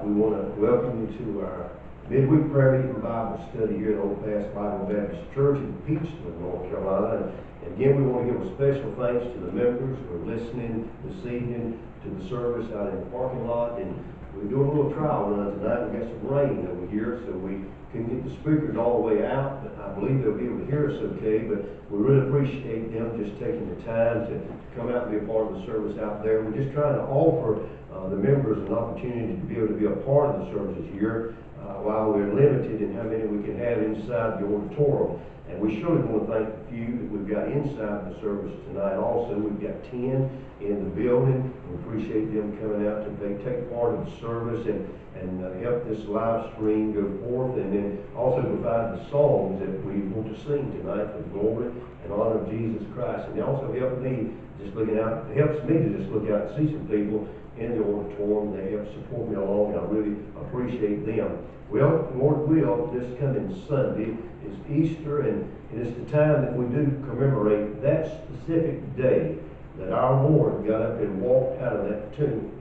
We want to welcome you to our midweek prayer meeting Bible study here at Old Pass Bible Baptist Church in Peachland, North Carolina. And again, we want to give a special thanks to the members who are listening this evening to the service out in the parking lot. And we're doing a little trial run tonight. We got some rain over here, so we couldn't get the speakers all the way out, but I believe they'll be able to hear us okay. But we really appreciate them just taking the time to come out and be a part of the service out there. We're just trying to offer the members an opportunity to be able to be a part of the services here while we're limited in how many we can have inside the auditorium. And we surely want to thank the few that we've got inside the service tonight also. We've got 10 in the building. We appreciate them coming out to take part of the service and help this live stream go forth, and then also provide the songs that we want to sing tonight for the glory and honor of Jesus Christ. And they also help me just looking out, it helps me to just look out and see some people in the auditorium. They help support me along, and I really appreciate them. Well, Lord will, this coming Sunday is Easter, and it's the time that we do commemorate that specific day that our Lord got up and walked out of that tomb.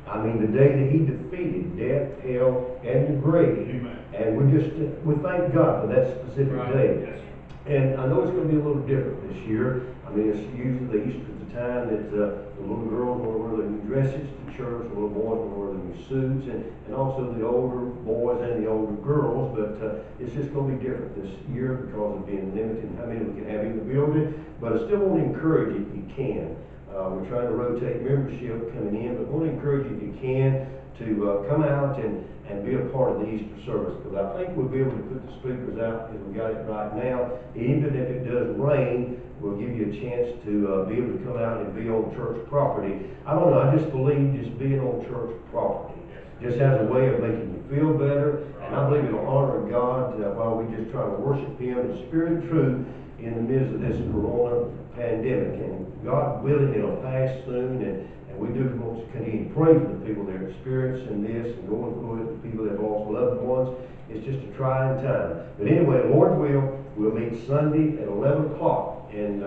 I mean, the day that He defeated death, hell, and the grave. Amen. And we thank God for that specific day. Yes. And I know it's going to be a little different this year. I mean, it's usually the Easter is the time that the little girls want to wear their new dresses to church, the little boys want to wear their new suits, and also the older boys and the older girls. But it's just going to be different this year because of being limited in how many we can have in the building. But I still want to encourage you if you can. We're trying to rotate membership coming in, but I want to encourage you if you can to come out and be a part of the Easter service, because I think we'll be able to put the speakers out as we got it right now. Even if it does rain, we'll give you a chance to be able to come out and be on church property. I don't know, I just believe just being on church property just has a way of making you feel better, and I believe it'll honor God while we just try to worship Him in spirit and truth in the midst of this corona pandemic. And God willing, it'll pass soon, and we do want to continue to pray for the people that are experiencing this and going through it, the people that have lost loved ones. It's just a trying time. But anyway, Lord will, we'll meet Sunday at 11 o'clock and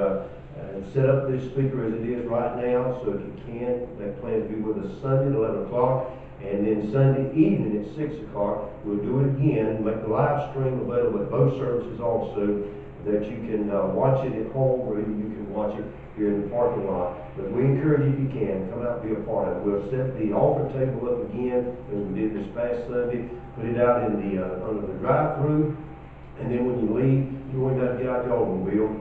set up this speaker as it is right now. So if you can, make plans to be with us Sunday at 11 o'clock. And then Sunday evening at 6 o'clock, we'll do it again, make the live stream available at both services also, that you can watch it at home, or even you can watch it here in the parking lot. But we encourage you, if you can, come out and be a part of it. We'll set the altar table up again as we did this past Sunday, put it out in the under the drive-through, and then when you leave, you won't have to get out the automobile.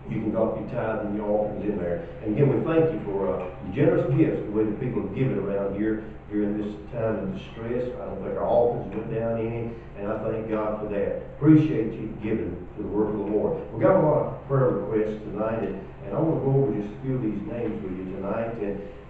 You can drop your tithe and your offerings in there. And again, we thank you for the generous gifts, the way that people have given around here during this time of distress. I don't think our offerings went down any, and I thank God for that. Appreciate you giving to the work of the Lord. We've got a lot of prayer requests tonight, and I want to go over just a few of these names with you tonight.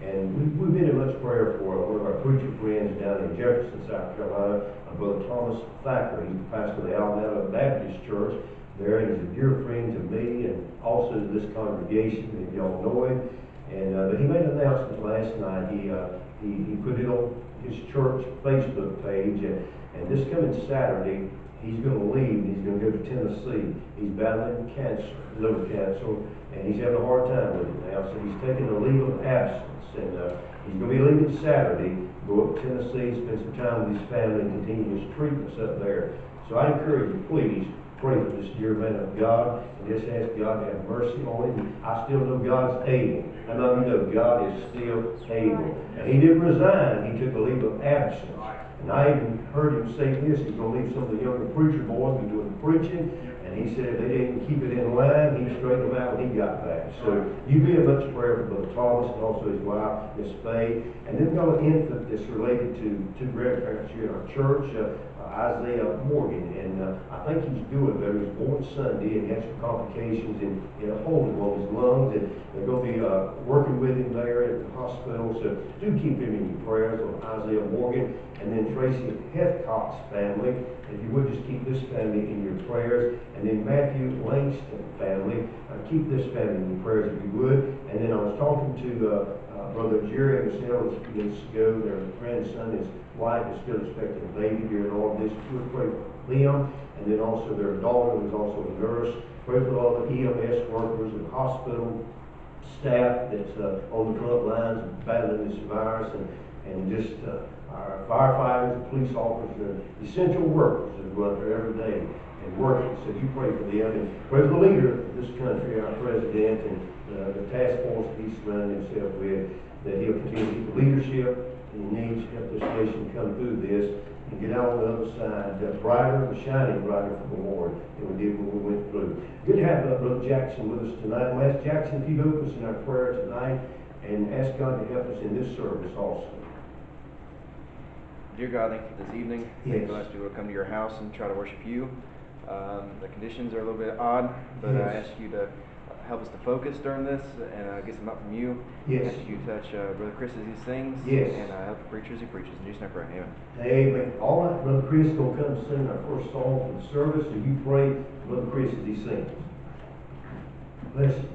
And we've been in much prayer for one of our preacher friends down in Jefferson, South Carolina, Brother Thomas Thacker. He's the pastor of the Alabama Baptist Church there, and he's a dear friend to me and also to this congregation, and y'all know him. And but he made an announcement last night. He put it on his church Facebook page, and this coming Saturday he's going to leave and he's going to go to Tennessee. He's battling cancer, liver cancer, and he's having a hard time with it now. So he's taking a leave of absence, and he's going to be leaving Saturday, go up to Tennessee, spend some time with his family, and continue his treatments up there. So I encourage you, please pray for this dear man of God, and just ask God to have mercy on him. I still know God's able. I know you know God is still able. And he didn't resign. He took a leave of absence. And I even heard him say this. He's going to leave some of the younger preacher boys and doing the preaching. And he said if they didn't keep it in line, he'd straighten them out when he got back. So you be in much prayer for Brother Thomas and also his wife, Miss Faye. And then we've got an infant that's related to two grandparents here in our church, Isaiah Morgan. And I think he's doing better. He was born Sunday and he had some complications in a hole in one of his lungs. And they're going to be working with him there at the hospital. So do keep him in your prayers on Isaiah Morgan. And then Tracy Hethcott's family. If you would just keep this family in your prayers. And then Matthew Langston family. Keep this family in your prayers if you would. And then I was talking to Brother Jerry and Michelle a few minutes ago. Their grandson, his wife, is still expecting a baby during all of this. We would pray for them. And then also their daughter, who's also a nurse. Pray for all the EMS workers in the hospital. staff that's on the front lines battling this virus, and just our firefighters, police officers, essential workers that go out there every day and working. So you pray for them, and pray for the leader of this country, our president, and the task force that he's surrounding himself with, that he'll continue to keep the leadership he needs to help this nation come through this and get out on the other side brighter and shining brighter for the Lord than we did when we went through. Good to have Brother Jackson with us tonight. I'm going to ask Jackson if he'd open us in our prayer tonight and ask God to help us in this service also. Dear God, thank you for this evening. Yes. Thank you for us to be able to come to your house and try to worship you. The conditions are a little bit odd, but I ask you to help us to focus during this and get some help from you. Yes. I ask you to touch Brother Chris as he sings. Yes. And help the preacher as he preaches. In Jesus' name I pray. Amen. Amen. All right, Brother Chris is going to come sing our first song for the service, and you pray for Brother Chris as he sings. Bless you.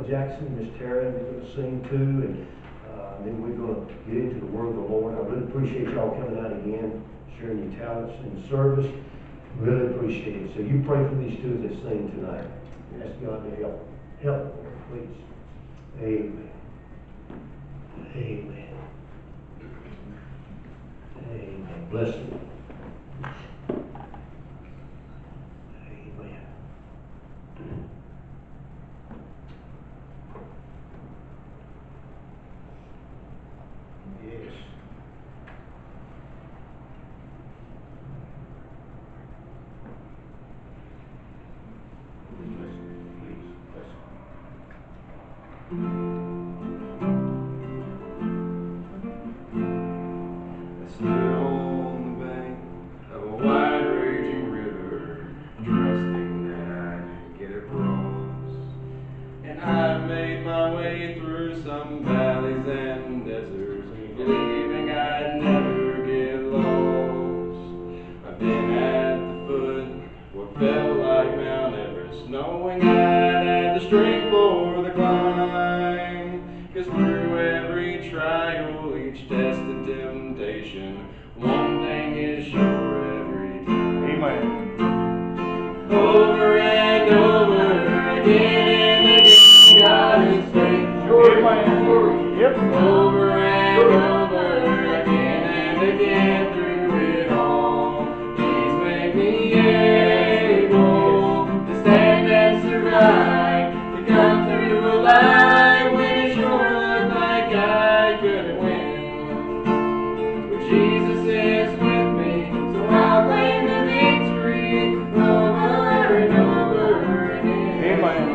Jackson, Miss Tara, they're going to sing too, and then we're going to get into the Word of the Lord. I really appreciate y'all coming out again, sharing your talents in the service. Really appreciate it. So you pray for these two as they sing tonight. And ask God to help. Help them, please. Amen. Amen. Amen. Bless you. Stood on the bank of a knowing I'd have the strength for the climb. 'Cause through every trial, each test and temptation, one thing is sure every time. Amen. Over and over again and again, God is faithful. Amen. Yep. Over and over again and again through it all, He's made me able to stand and survive, to come through alive when it sure looked like I couldn't win. But Jesus is with me, so I'll claim the victory over and over again. Amen.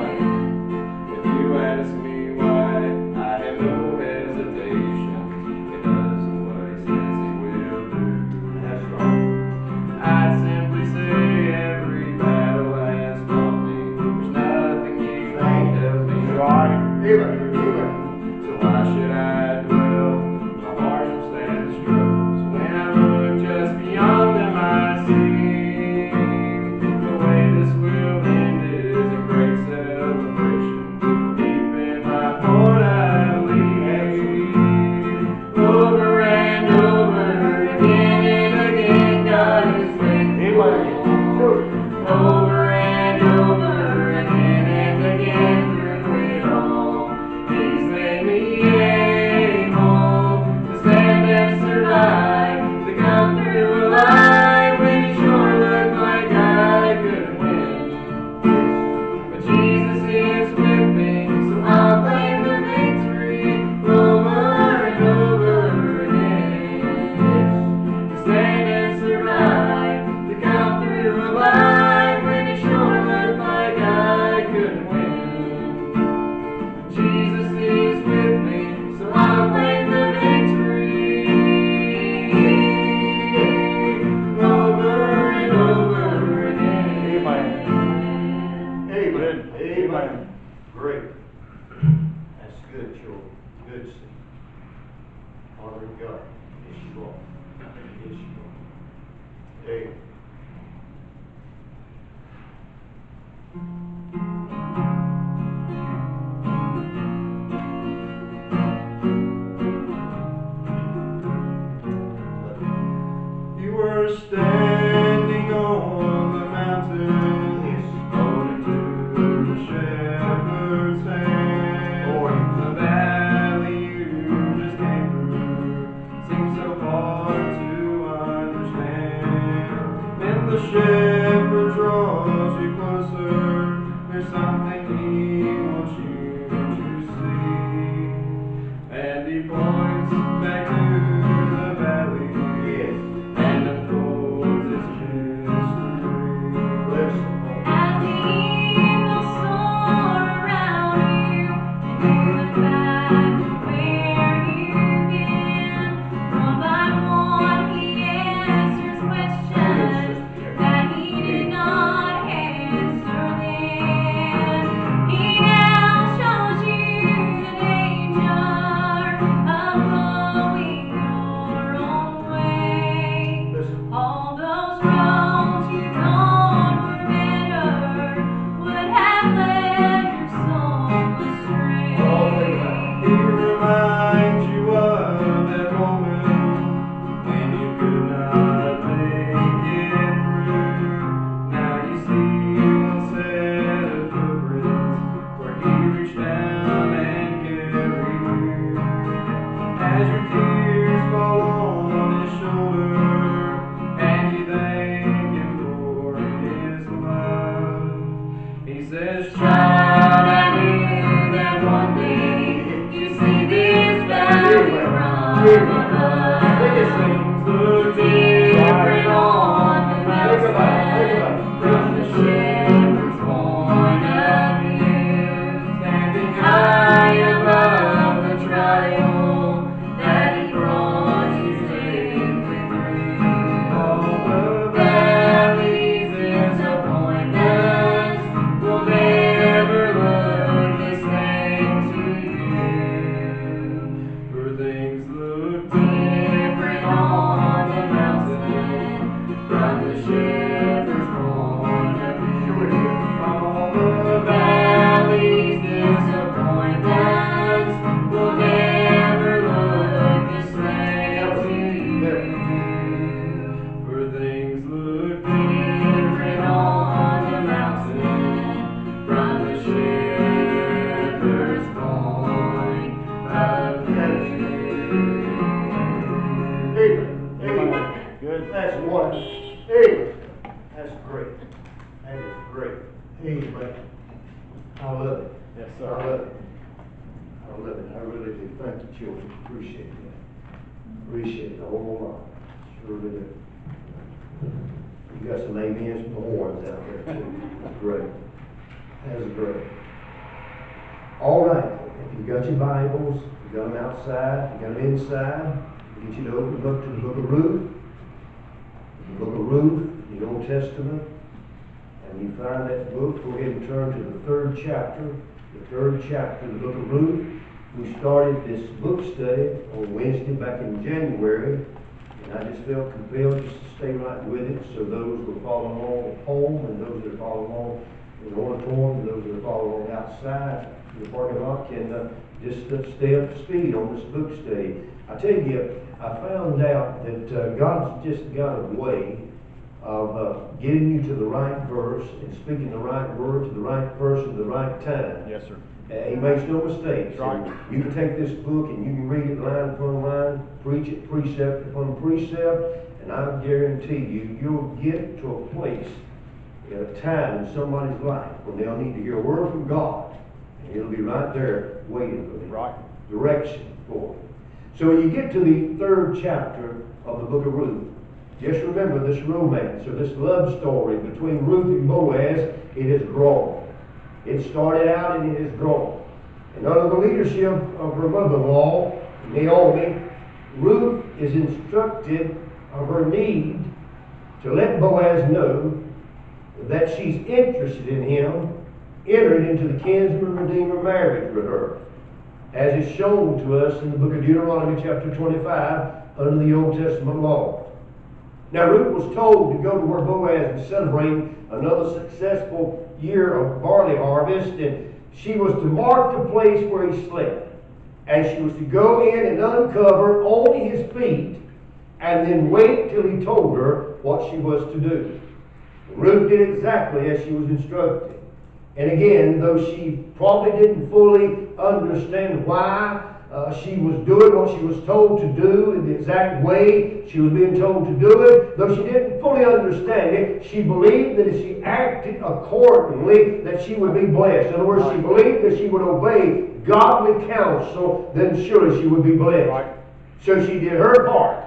If you ask me why, I have no hesitation. It does what He says He will do. That's right. I'd simply say every battle has taught me there's nothing you can't help me. Right. Amen. Amen. So why should I dwell in the harsh and sad struggles when I look just beyond them I see the way this will end is a great celebration. Deep in my heart I believe. Over and over again and again, God is faithful. Over and over again and again through it all, He's made me able to stand and survive, to come through alive when it sure looked like I couldn't win. But Jesus is with me, so I'll claim the victory over and over again. To stand and survive, to come through alive when it. I really do. Thank you, children. Appreciate that. Appreciate it a whole lot. Surely do. You got some amens from the horns out there too. That's great. That's great. All right. If you've got your Bibles, you've got them outside, you've got them inside, I get you to open up to the book of Ruth. The book of Ruth, the Old Testament. And you find that book, go ahead and turn to the third chapter. The third chapter of the book of Ruth. We started this book study on Wednesday back in January. And I just felt compelled just to stay right with it. So those who are following along at home, and those that are following along in the auditorium, and those that are following along outside in the parking lot can just stay up to speed on this book study. I tell you, I found out that God's just got a way of getting you to the right verse and speaking the right word to the right person at the right time. Yes, sir. He makes no mistakes. Right. You can take this book and you can read it line upon line, preach it precept upon precept, and I guarantee you, you'll get to a place, at a time in somebody's life when they'll need to hear a word from God, and it'll be right there waiting for them. Right. Direction for them. So when you get to the third chapter of the book of Ruth, just remember this romance or this love story between Ruth and Boaz, it has grown. It started out and it has grown. And under the leadership of her mother-in-law, Naomi, Ruth is instructed of her need to let Boaz know that she's interested in him entering into the kinsman-redeemer marriage with her, as is shown to us in the book of Deuteronomy chapter 25 under the Old Testament law. Now Ruth was told to go to where Boaz was celebrating another successful year of barley harvest, and she was to mark the place where he slept. And she was to go in and uncover only his feet, and then wait till he told her what she was to do. Ruth did exactly as she was instructed. And again, though she probably didn't fully understand why she was doing what she was told to do in the exact way she was being told to do it, though she didn't fully understand it, she believed that if she acted accordingly, that she would be blessed. In other words, she believed that she would obey godly counsel, then surely she would be blessed. Right. So she did her part.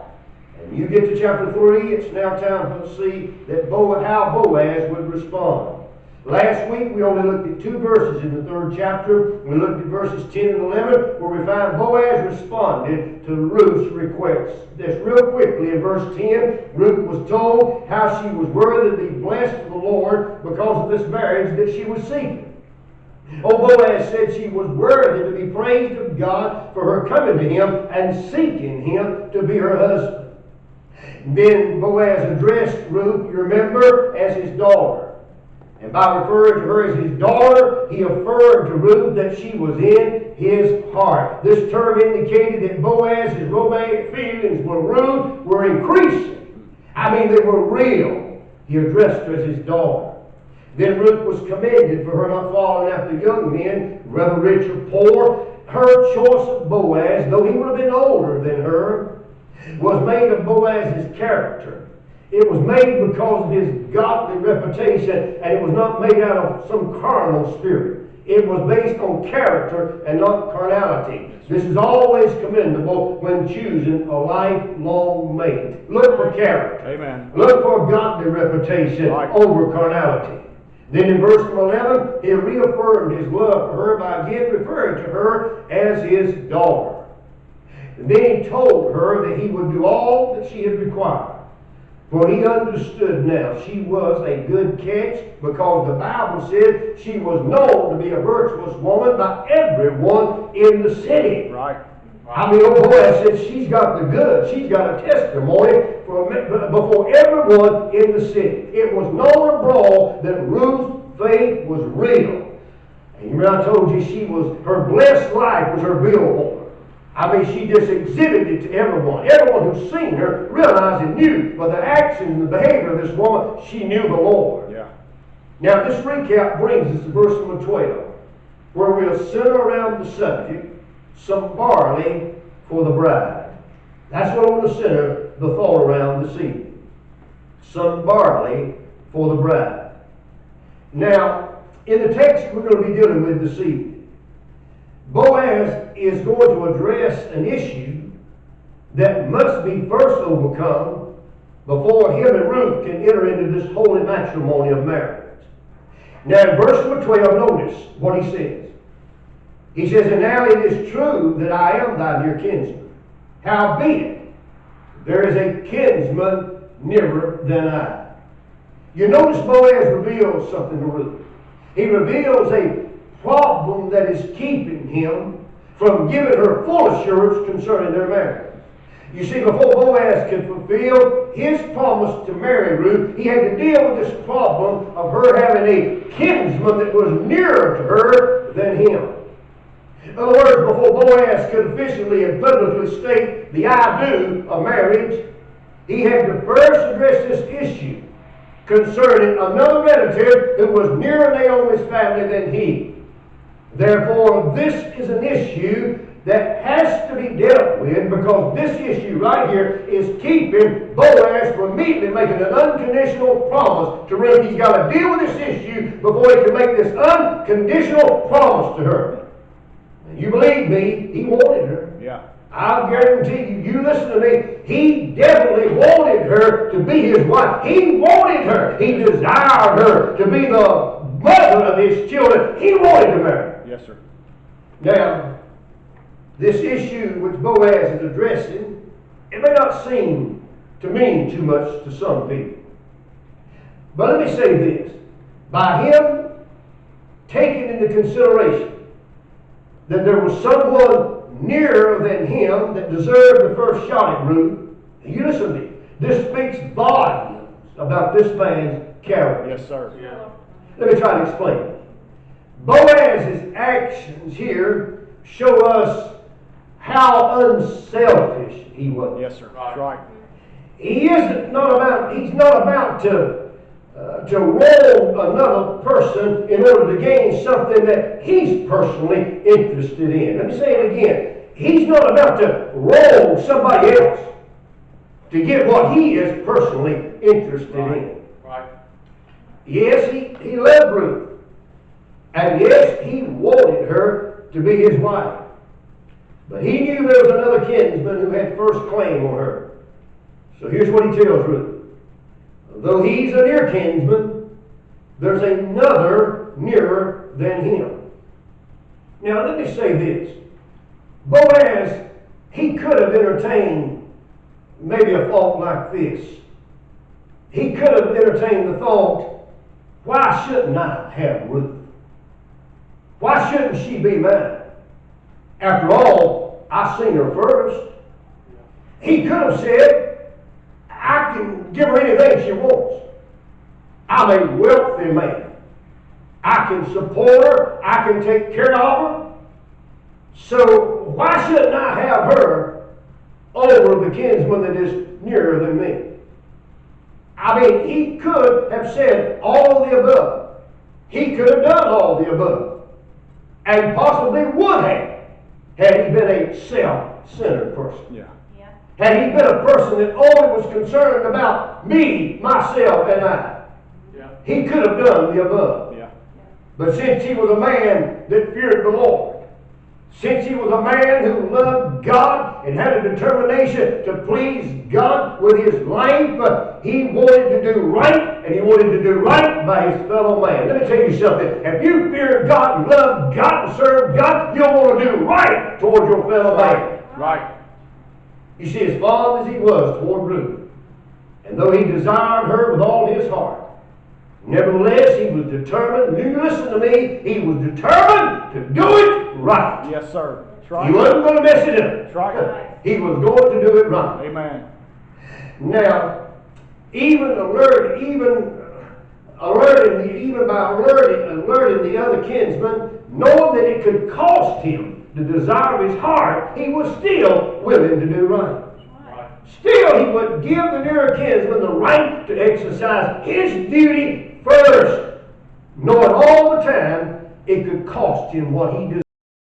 And you get to chapter 3, it's now time for us to see that how Boaz would respond. Last week we only looked at 2 verses in the 3rd chapter. We looked at verses 10 and 11 where we find Boaz responded to Ruth's request. Just real quickly in verse 10, Ruth was told how she was worthy to be blessed of the Lord because of this marriage that she was seeking. Oh, Boaz said she was worthy to be praised of God for her coming to him and seeking him to be her husband. Then Boaz addressed Ruth, you remember, as his daughter. And by referring to her as his daughter, he affirmed to Ruth that she was in his heart. This term indicated that Boaz's romantic feelings for Ruth were increasing. I mean, they were real. He addressed her as his daughter. Then Ruth was commended for her not following after young men, whether rich or poor. Her choice of Boaz, though he would have been older than her, was made of Boaz's character. It was made because of his godly reputation, and it was not made out of some carnal spirit. It was based on character and not carnality. This is always commendable when choosing a lifelong mate. Look for character. Amen. Look for godly reputation over carnality. Then in verse 11, he reaffirmed his love for her by again referring to her as his daughter. And then he told her that he would do all that she had required. For he understood now she was a good catch, because the Bible said she was known to be a virtuous woman by everyone in the city. Right. I mean, oh boy, I said she's got the goods. She's got a testimony before everyone in the city. It was known abroad that Ruth's faith was real. And you remember I told you her blessed life was her billboard. I mean, she just exhibited it to everyone. Everyone who's seen her realized and knew by the actions and the behavior of this woman, she knew the Lord. Yeah. Now, this recap brings us to verse number 12, where we'll center around the subject, some barley for the bride. That's what I want to center the thought around this evening. Some barley for the bride. Now, in the text we're going to be dealing with this evening, Boaz is going to address an issue that must be first overcome before him and Ruth can enter into this holy matrimony of marriage. Now in verse number 12, notice what he says. He says, "And now it is true that I am thy near kinsman. Howbeit, there is a kinsman nearer than I." You notice Boaz reveals something to Ruth. He reveals a problem that is keeping him from giving her full assurance concerning their marriage. You see, before Boaz could fulfill his promise to marry Ruth, he had to deal with this problem of her having a kinsman that was nearer to her than him. In other words, before Boaz could officially and publicly state the "I do" of marriage, he had to first address this issue concerning another relative who was nearer Naomi's family than he. Therefore, this is an issue that has to be dealt with, because this issue right here is keeping Boaz from immediately making an unconditional promise to Ruth. He's got to deal with this issue before he can make this unconditional promise to her. And you believe me, he wanted her. Yeah. I'll guarantee you, you listen to me, he definitely wanted her to be his wife. He wanted her. He desired her to be the mother of his children. He wanted to marry her. Yes, sir. Now, this issue which Boaz is addressing, it may not seem to mean too much to some people. But let me say this. By him taking into consideration that there was someone nearer than him that deserved the first shot at Ruth, and you listen to me, this speaks volumes about this man's character. Yes, sir. Yeah. Let me try to explain it. Boaz's actions here show us how unselfish he was. Yes, sir. That's right. He's not about to roll another person in order to gain something that he's personally interested in. Let me say it again. He's not about to roll somebody else to get what he is personally interested in. Right. Yes, he loved Ruth. And yes, he wanted her to be his wife. But he knew there was another kinsman who had first claim on her. So here's what he tells Ruth. Though he's a near kinsman, there's another nearer than him. Now let me say this. Boaz, he could have entertained maybe a thought like this. He could have entertained the thought, why shouldn't I have Ruth? Why shouldn't she be mine? After all, I seen her first. He could have said, I can give her anything she wants. I'm a wealthy man. I can support her. I can take care of her. So why shouldn't I have her over the kinsman that is nearer than me? I mean, he could have said all of the above. He could have done all the above. And possibly would have, had he been a self-centered person. Yeah. Had he been a person that only was concerned about me, myself, and I. Yeah. He could have done the above. Yeah. But since he was a man that feared the Lord, since he was a man who loved God and had a determination to please God with his life, he wanted to do right, and he wanted to do right by his fellow man. Let me tell you something. If you fear God and love God and serve God, you'll want to do right toward your fellow man. Right. You see, as fond as he was toward Ruth, and though he desired her with all his heart, nevertheless, he was determined, you listen to me, he was determined to do it right. Yes, sir. That's right. He wasn't going to mess it up. That's right. He was going to do it right. Amen. Now, even by alerting the other kinsman, knowing that it could cost him the desire of his heart, he was still willing to do right. Right. Still, he would give the nearer kinsman the right to exercise his duty first, knowing all the time it could cost him what he